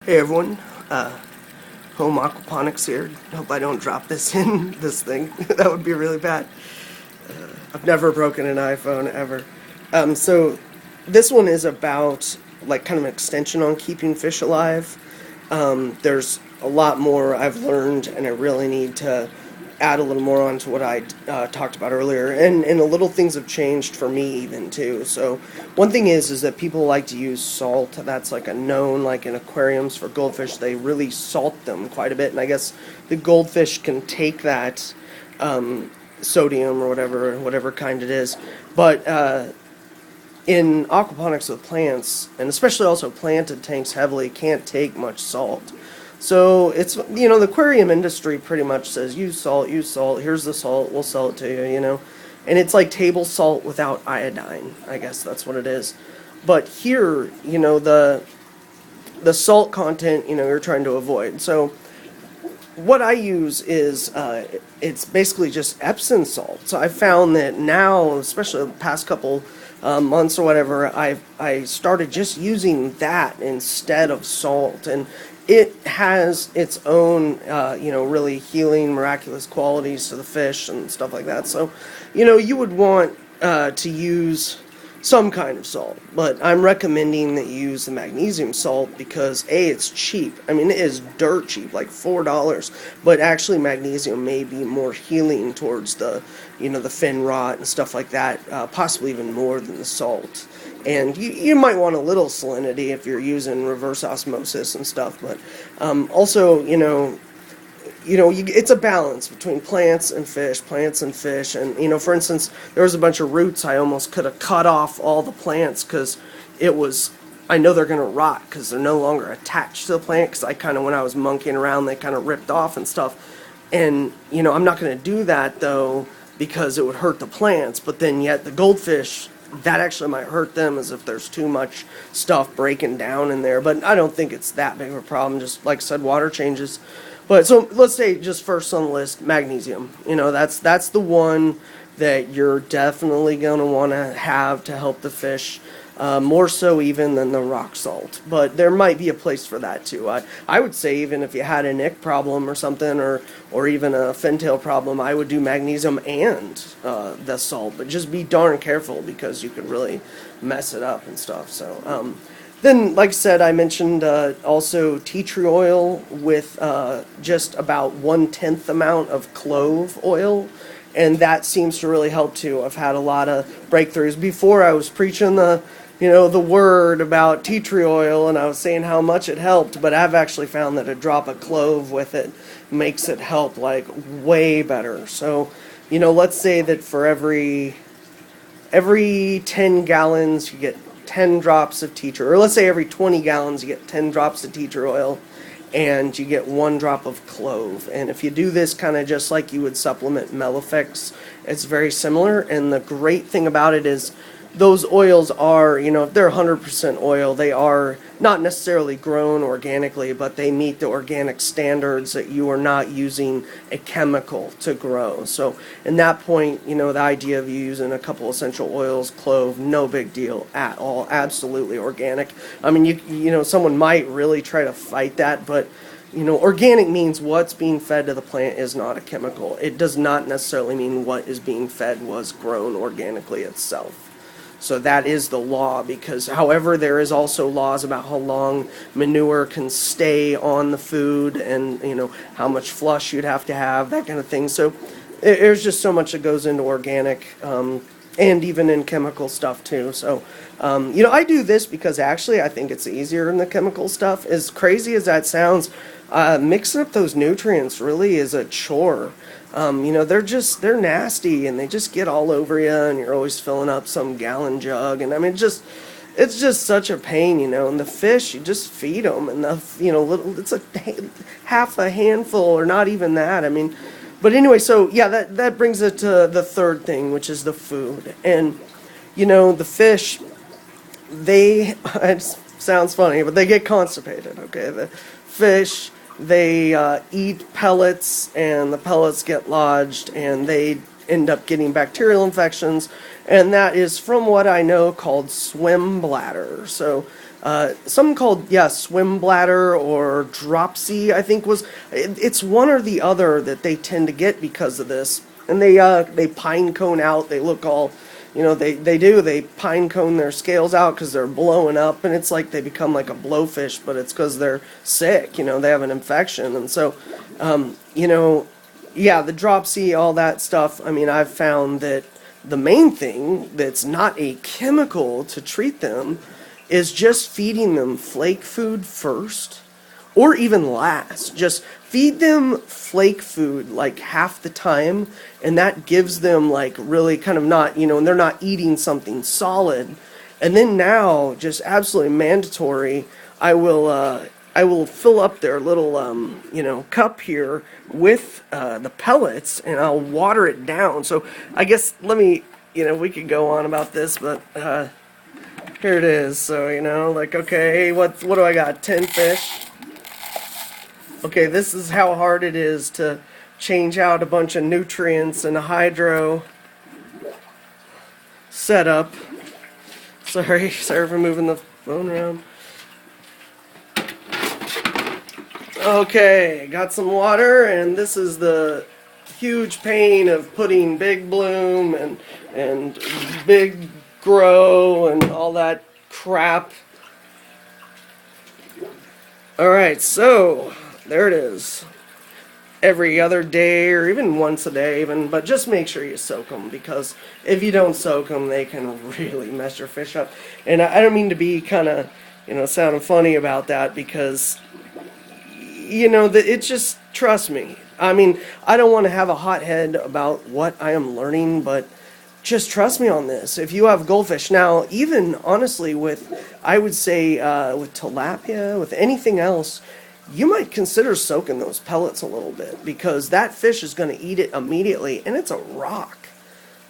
Hey everyone, Home Aquaponics here. Hope I don't drop this in this thing. That would be really bad. I've never broken an iPhone ever. So this one is about like kind of an extension on keeping fish alive. There's a lot more I've learned, and I really need to add a little more onto what I talked about earlier. And the little things have changed for me even too. So one thing is that people like to use salt. That's like a known, like in aquariums for goldfish, they really salt them quite a bit. And I guess the goldfish can take that sodium or whatever kind it is. But in aquaponics with plants, and especially also planted tanks heavily, can't take much salt. So it's, the aquarium industry pretty much says, use salt, here's the salt, we'll sell it to you. And it's like table salt without iodine, I guess that's what it is. But here, the salt content, you're trying to avoid. So what I use is, it's basically just Epsom salt. So I found that now, especially the past couple months or whatever, I started just using that instead of salt, and it has its own, really healing, miraculous qualities to the fish and stuff like that. So, you would want to use some kind of salt, but I'm recommending that you use the magnesium salt because A, it's cheap. I mean, it is dirt cheap, like $4, but actually magnesium may be more healing towards the fin rot and stuff like that, possibly even more than the salt. And you might want a little salinity if you're using reverse osmosis and stuff, but also, it's a balance between plants and fish, and, for instance, there was a bunch of roots I almost could have cut off all the plants because I know they're going to rot because they're no longer attached to the plant, because when I was monkeying around, they kind of ripped off and stuff. And, I'm not going to do that, though, because it would hurt the plants, but then yet the goldfish, that actually might hurt them, as if there's too much stuff breaking down in there. But I don't think it's that big of a problem. Just like I said, water changes. But so let's say just first on the list, magnesium. That's the one that you're definitely going to want to have to help the fish, more so even than the rock salt. But there might be a place for that too. I would say even if you had an ick problem or something, or even a fintail problem, I would do magnesium and the salt. But just be darn careful because you could really mess it up and stuff. So then, like I said, I mentioned also tea tree oil with just about 1/10 amount of clove oil. And that seems to really help too. I've had a lot of breakthroughs. Before I was preaching the word about tea tree oil, and I was saying how much it helped, but I've actually found that a drop of clove with it makes it help like way better. So, let's say that for every 10 gallons you get 10 drops of tea tree, or let's say every 20 gallons you get 10 drops of tea tree oil, and you get 1 drop of clove. And if you do this kind of just like you would supplement Melifex, it's very similar. And the great thing about it is those oils are, if they're 100% oil, they are not necessarily grown organically, but they meet the organic standards that you are not using a chemical to grow. So in that point, the idea of you using a couple essential oils, clove, no big deal at all. Absolutely organic. I mean, someone might really try to fight that, but organic means what's being fed to the plant is not a chemical. It does not necessarily mean what is being fed was grown organically itself. So that is the law, because however, there is also laws about how long manure can stay on the food, and how much flush you'd have to have, that kind of thing. So there's just so much that goes into organic, and even in chemical stuff too. So I do this because actually I think it's easier than the chemical stuff. As crazy as that sounds, mixing up those nutrients really is a chore. They're nasty, and they just get all over you, and you're always filling up some gallon jug, and I mean, it's just such a pain, and the fish, you just feed them, and it's a half a handful, or not even that. I mean, but anyway, so yeah, that brings it to the third thing, which is the food. And the fish, it sounds funny, but they get constipated. Okay, the fish, they eat pellets, and the pellets get lodged, and they end up getting bacterial infections, and that is, from what I know, called swim bladder. So something called, yeah, swim bladder or dropsy, I think it's one or the other that they tend to get because of this. And they pine cone out. They look all, they pine cone their scales out because they're blowing up, and it's like they become like a blowfish, but it's because they're sick. They have an infection, and so, yeah, the dropsy, all that stuff. I mean, I've found that the main thing that's not a chemical to treat them is just feeding them flake food first, or even last. Just feed them flake food like half the time, and that gives them like really kind of not, and they're not eating something solid. And then now, just absolutely mandatory, I will fill up their little cup here with the pellets, and I'll water it down. So I guess we could go on about this, but here it is. So like, okay, what do I got? 10 fish. Okay, this is how hard it is to change out a bunch of nutrients in a hydro setup. Sorry for moving the phone around. Okay, got some water, and this is the huge pain of putting Big Bloom and Big Grow and all that crap. Alright, so there it is. Every other day, or even once a day even, but just make sure you soak them, because if you don't soak them, they can really mess your fish up. And I don't mean to be kind of, sounding funny about that, because it's just, trust me. I mean, I don't want to have a hot head about what I am learning, but just trust me on this. If you have goldfish, now, even honestly I would say with tilapia, with anything else, you might consider soaking those pellets a little bit, because that fish is going to eat it immediately, and it's a rock.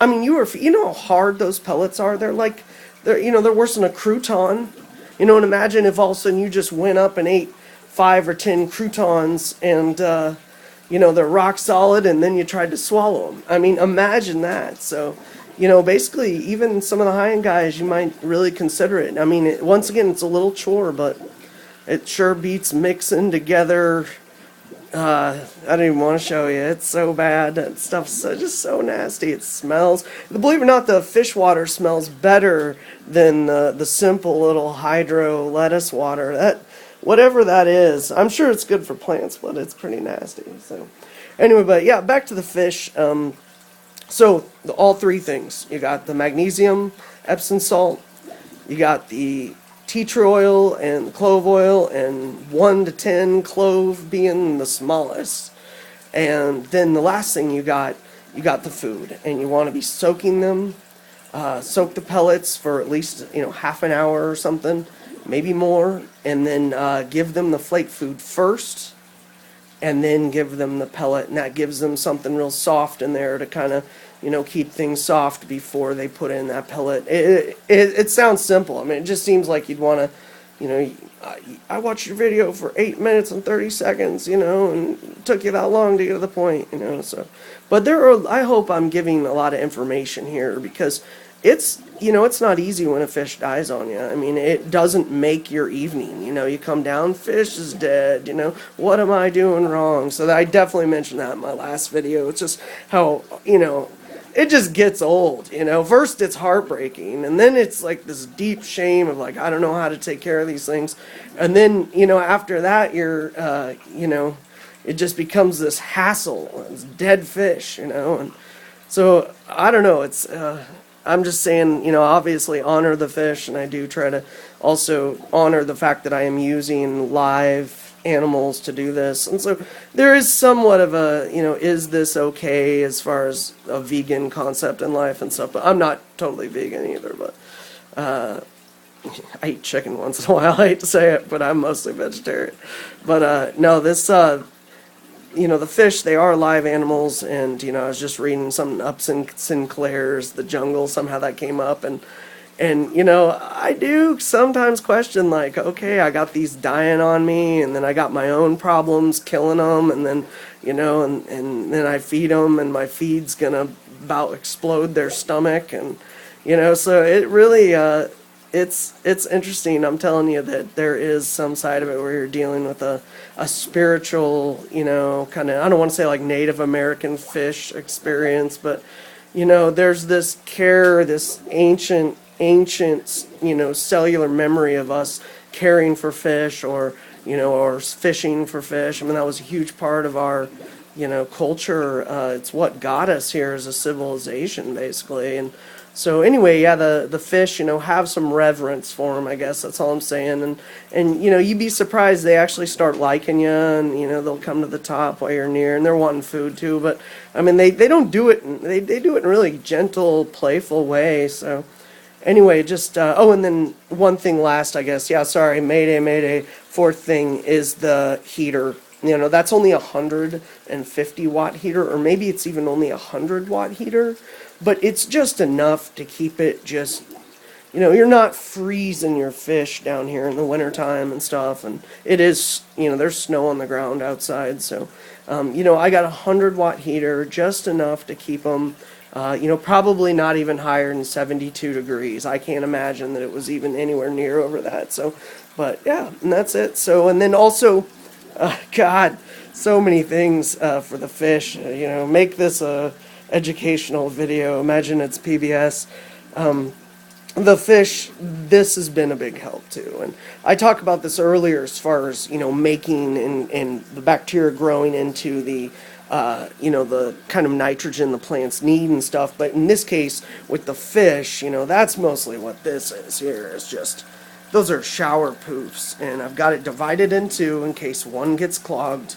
I mean, you know how hard those pellets are? They're worse than a crouton. And imagine if all of a sudden you just went up and ate 5 or 10 croutons, and they're rock solid, and then you tried to swallow them. I mean, imagine that. So, basically, even some of the high-end guys, you might really consider it. I mean, once again, it's a little chore, but it sure beats mixing together. I don't even want to show you. It's so bad. That stuff's just so nasty. It smells. Believe it or not, the fish water smells better than the simple little hydro lettuce water. Whatever that is, I'm sure it's good for plants, but it's pretty nasty. So, anyway, but yeah, back to the fish. So all three things. You got the magnesium, Epsom salt. You got the tea tree oil and clove oil, and 1 to 10, clove being the smallest. And then the last thing you got the food, and you want to be soaking them. Soak the pellets for at least half an hour or something, maybe more, and then give them the flake food first, and then give them the pellet, and that gives them something real soft in there to kind of keep things soft before they put in that pellet. It sounds simple. I mean, it just seems like you'd want to, I watched your video for 8 minutes and 30 seconds, and it took you that long to get to the point, so. But I hope I'm giving a lot of information here, because it's not easy when a fish dies on you. I mean, it doesn't make your evening. You come down, fish is dead. What am I doing wrong? So I definitely mentioned that in my last video. It's just how, it just gets old. First it's heartbreaking, and then it's like this deep shame of like, I don't know how to take care of these things. And then, after that, you're, it just becomes this hassle. It's dead fish, and so I don't know. It's, I'm just saying, obviously honor the fish, and I do try to also honor the fact that I am using live animals to do this. And so there is somewhat of a, is this okay as far as a vegan concept in life and stuff, but I'm not totally vegan either, but I eat chicken once in a while. I hate to say it, but I'm mostly vegetarian. But no, this the fish, they are live animals, and I was just reading something up Sinclair's The Jungle, somehow that came up, and I do sometimes question, like, okay, I got these dying on me, and then I got my own problems killing them, and then and then I feed them, and my feed's gonna about explode their stomach, and so it really it's interesting. I'm telling you that there is some side of it where you're dealing with a spiritual, kind of, I don't want to say like Native American fish experience, but there's this care, this ancient, cellular memory of us caring for fish, or fishing for fish. I mean, that was a huge part of our, culture. It's what got us here as a civilization, basically. And so anyway, yeah, the fish, have some reverence for them. I guess that's all I'm saying. And you'd be surprised, they actually start liking you, and they'll come to the top while you're near, and they're wanting food too. But I mean, they don't do it. They do it in a really gentle, playful way. So anyway, just and then one thing last, I guess. Yeah, sorry, Mayday. Fourth thing is the heater. That's only 150-watt heater, or maybe it's even only 100-watt heater, but it's just enough to keep it just, you're not freezing your fish down here in the wintertime and stuff, and it is, there's snow on the ground outside, so, I got a 100-watt heater, just enough to keep them, probably not even higher than 72 degrees. I can't imagine that it was even anywhere near over that, so, but yeah, and that's it. So, and then also, God, so many things for the fish. Make this a educational video. Imagine it's PBS. The fish, this has been a big help too. And I talked about this earlier as far as, making and the bacteria growing into the, the kind of nitrogen the plants need and stuff. But in this case, with the fish, that's mostly what this is here. It's just, those are shower poofs, and I've got it divided in two in case one gets clogged.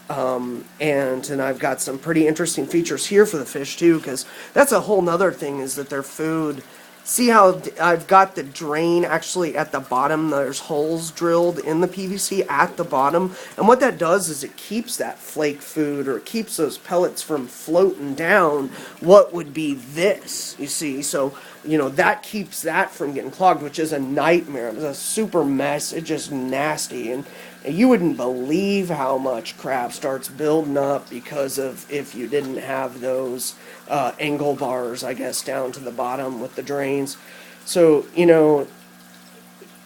And I've got some pretty interesting features here for the fish too, because that's a whole nother thing, is that their food, see how I've got the drain actually at the bottom. There's holes drilled in the PVC at the bottom, and what that does is it keeps that flake food, or it keeps those pellets from floating down what would be this, you see. So that keeps that from getting clogged, which is a nightmare. It was a super mess. It's just nasty, and you wouldn't believe how much crap starts building up because of if you didn't have those angle bars, I guess, down to the bottom with the drains. So,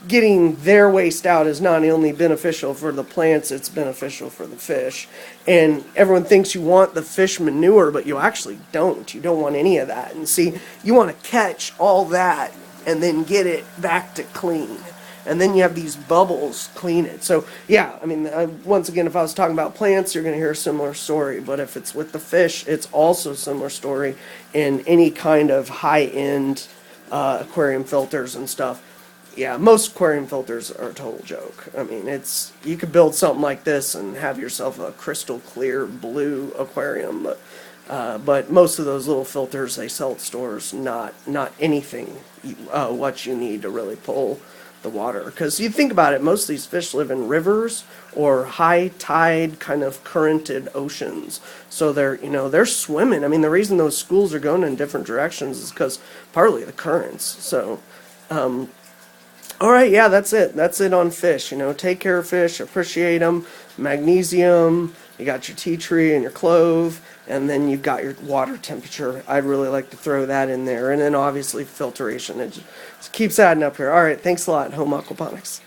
getting their waste out is not only beneficial for the plants, it's beneficial for the fish. And everyone thinks you want the fish manure, but you actually don't. You don't want any of that. And see, you want to catch all that and then get it back to clean. And then you have these bubbles clean it. So, yeah, I mean, once again, if I was talking about plants, you're going to hear a similar story. But if it's with the fish, it's also a similar story in any kind of high-end aquarium filters and stuff. Yeah, most aquarium filters are a total joke. I mean, you could build something like this and have yourself a crystal clear blue aquarium, but most of those little filters they sell at stores, not anything what you need to really pull the water. Because you think about it, most of these fish live in rivers or high tide kind of currented oceans. So they're swimming. I mean, the reason those schools are going in different directions is because partly the currents. So, all right, yeah, that's it. That's it on fish. Take care of fish, appreciate them. Magnesium, you got your tea tree and your clove, and then you've got your water temperature. I'd really like to throw that in there. And then obviously filtration. It just keeps adding up here. All right, thanks a lot, Home Aquaponics.